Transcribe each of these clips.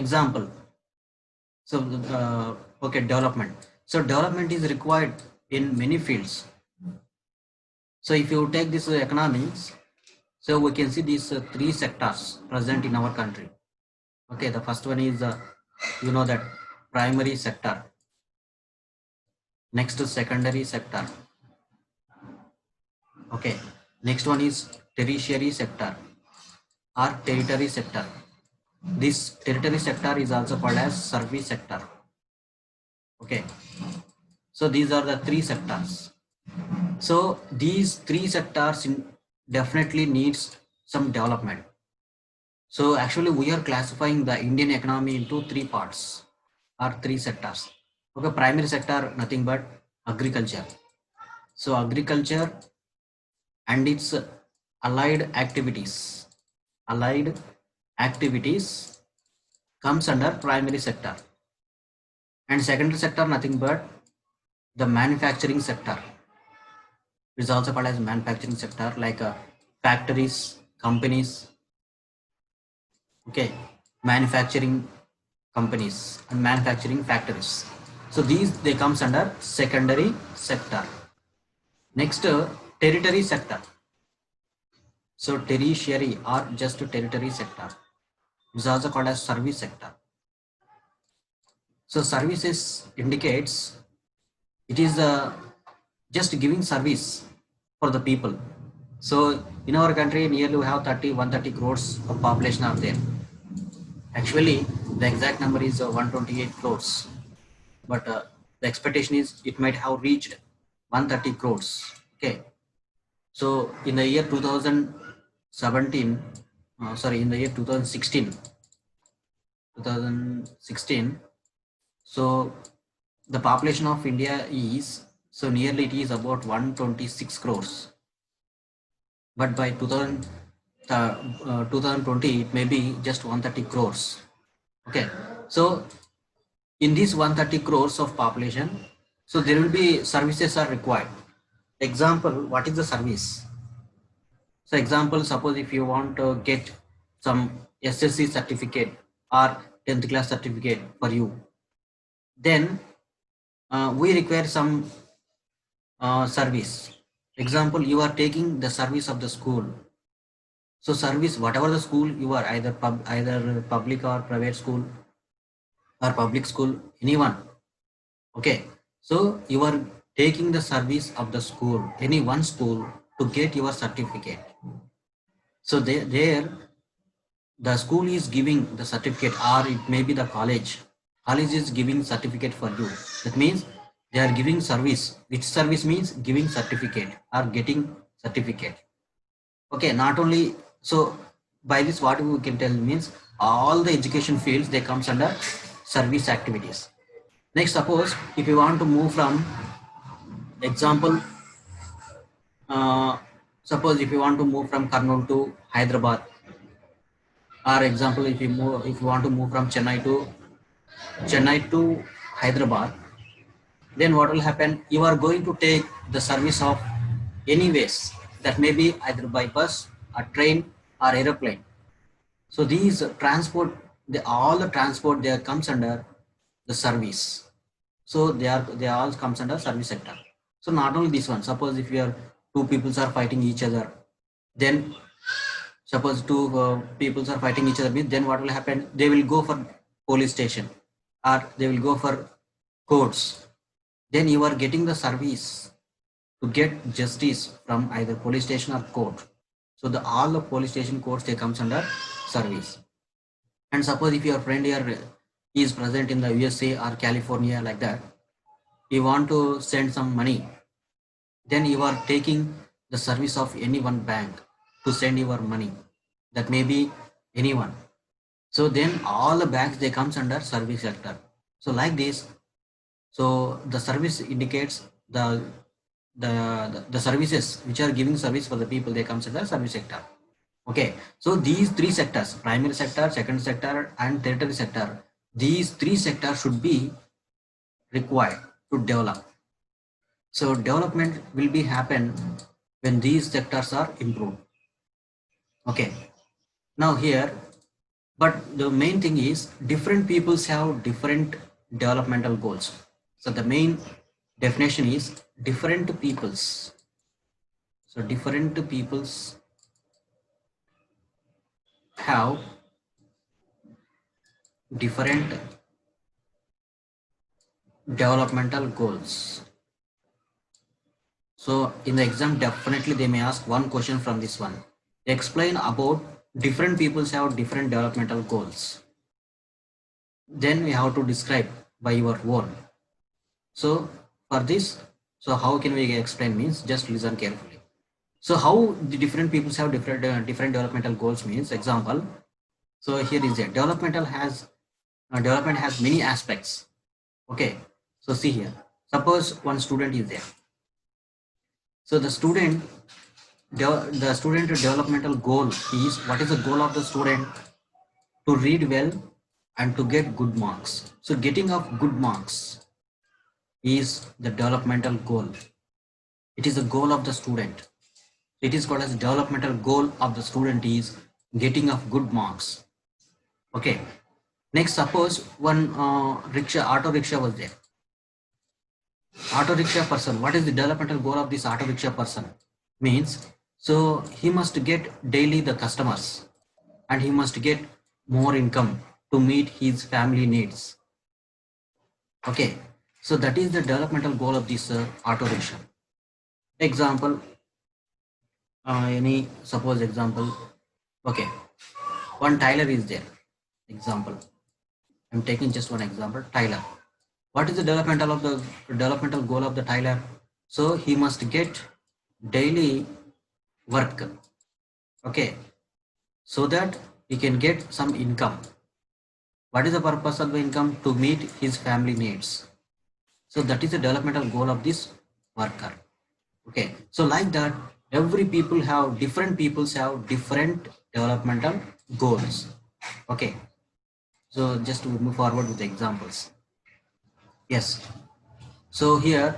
example. So okay, development. So development is required in many fields. So if you take this economics, so we can see these three sectors present in our country. Okay, the first one is you know that primary sector, next secondary sector. Okay, next one is tertiary sector or territory sector. This territory sector is also called as service sector. Okay, so these are the three sectors. So these three sectors definitely needs some development. So actually we are classifying the Indian economy into three parts or three sectors. Okay, primary sector nothing but agriculture. So agriculture and its allied activities comes under primary sector, and secondary sector nothing but the manufacturing sector. It is also called as manufacturing sector, like factories, companies. Okay, manufacturing companies and manufacturing factories. So these they comes under secondary sector. Next territory sector. So tertiary or just territory sector is also called as service sector. So services indicates it is just giving service for the people. So in our country nearly we have 130 crores of population are there. Actually the exact number is 128 crores, but the expectation is it might have reached 130 crores. Okay, so in the year 2017 in the year 2016, so the population of India is, so nearly it is about 126 crores, but by 2020 it may be just 130 crores. Okay, so in this 130 crores of population, so there will be services are required. Example, what is the service? So example, suppose if you want to get some SSC certificate or 10th class certificate for you, then we require some service. Example, you are taking the service of the school. So service, whatever the school you are, either public or private school or public school, anyone. Okay, so you are taking the service of the school, any one school, to get your certificate. So there the school is giving the certificate, or it may be the college is giving certificate for you. That means they are giving service, which service means giving certificate or getting certificate. Okay, not only so, by this what we can tell means all the education fields they comes under service activities. Next, suppose if you want to move from, example, suppose if you want to move from Kurnool to Hyderabad, or example if you want to move from Chennai to Hyderabad, then what will happen? You are going to take the service of anyways, that may be either by bus, a train, or aeroplane. So these transport, all the transport there comes under the service. So they all comes under service sector. So not only this one, suppose if you are two peoples are fighting each other, then suppose two peoples are fighting each other, then what will happen? They will go for police station or they will go for courts. Then you are getting the service to get justice from either police station or court. So all the police station courts they comes under service. And suppose if your friend here is present in the USA or California, like that, you want to send some money, then you are taking the service of any one bank to send your money. That may be anyone. So then all the banks they comes under service sector. So like this, so the service indicates the services which are giving service for the people, they comes under service sector. Okay, so these three sectors, primary sector, second sector, and tertiary sector, these three sectors should be required to develop. So development will be happen when these sectors are improved. Okay, now here But the main thing is different peoples have different developmental goals. So the main definition is different peoples. So different peoples have different developmental goals. So in the exam, definitely they may ask one question from this one. Explain about different peoples have different developmental goals. Then we have to describe by your own. So for this, so how can we explain means just listen carefully. So how the different peoples have different developmental goals means example. So here is it. Development has many aspects. Okay. So see here. Suppose one student is there. So the student developmental goal is, what is the goal of the student? To read well and to get good marks. So getting of good marks is the developmental goal. It is the goal of the student. It is called as developmental goal of the student is getting of good marks. Okay. Next, suppose one auto rickshaw was there. Auto rickshaw person, what is the developmental goal of this auto rickshaw person? Means, so he must get daily the customers and he must get more income to meet his family needs. Okay, so that is the developmental goal of this auto rickshaw. Example, suppose example, okay, one tailor is there. Example, I'm taking just one example, tailor. What is the developmental goal of the tailor? So he must get daily work, okay, so that he can get some income. What is the purpose of the income? To meet his family needs. So that is the developmental goal of this worker. Okay, so like that, different peoples have different developmental goals. Okay, so just to move forward with the examples. Yes, so here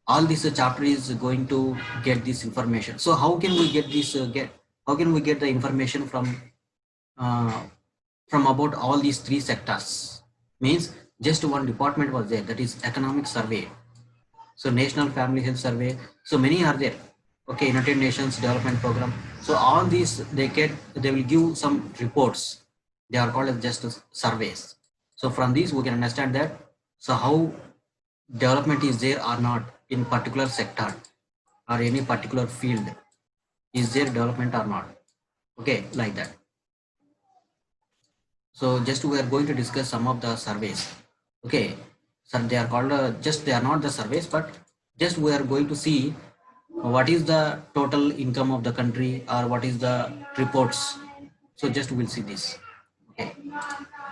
all this chapter is going to get this information. So how can we get this how can we get the information from about all these three sectors? Means just one department was there, that is economic survey. So National Family Health Survey, so many are there. Okay, United Nations Development Program. So all these they will give some reports. They are called as just surveys. So from these we can understand that, so how development is there or not in particular sector or any particular field, is there development or not. Okay, like that. So just we are going to discuss some of the surveys. Okay, so they are called they are not the surveys, but just we are going to see what is the total income of the country or what is the reports. So just we'll see this. Okay,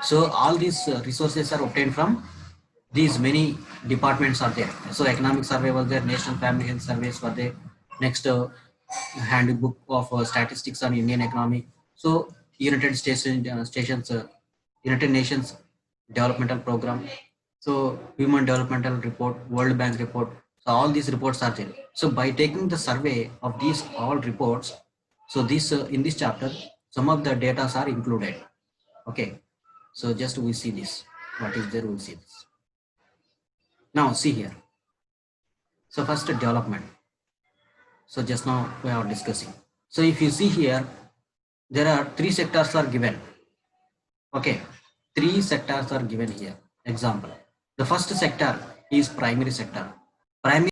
so all these resources are obtained from these many departments are there. So economic survey was there, National Family Health Surveys were there. Next, handbook of statistics on Indian economy. So United Nations Developmental Program. So Human Developmental Report, World Bank report. So all these reports are there. So by taking the survey of these all reports, so this in this chapter, some of the data are included. Okay, so just we see this. What is there? We'll see this. Now see here. So first development. So just now we are discussing. So if you see here, there are three sectors are given. Okay, three sectors are given here. Example, the first sector is primary sector. Primary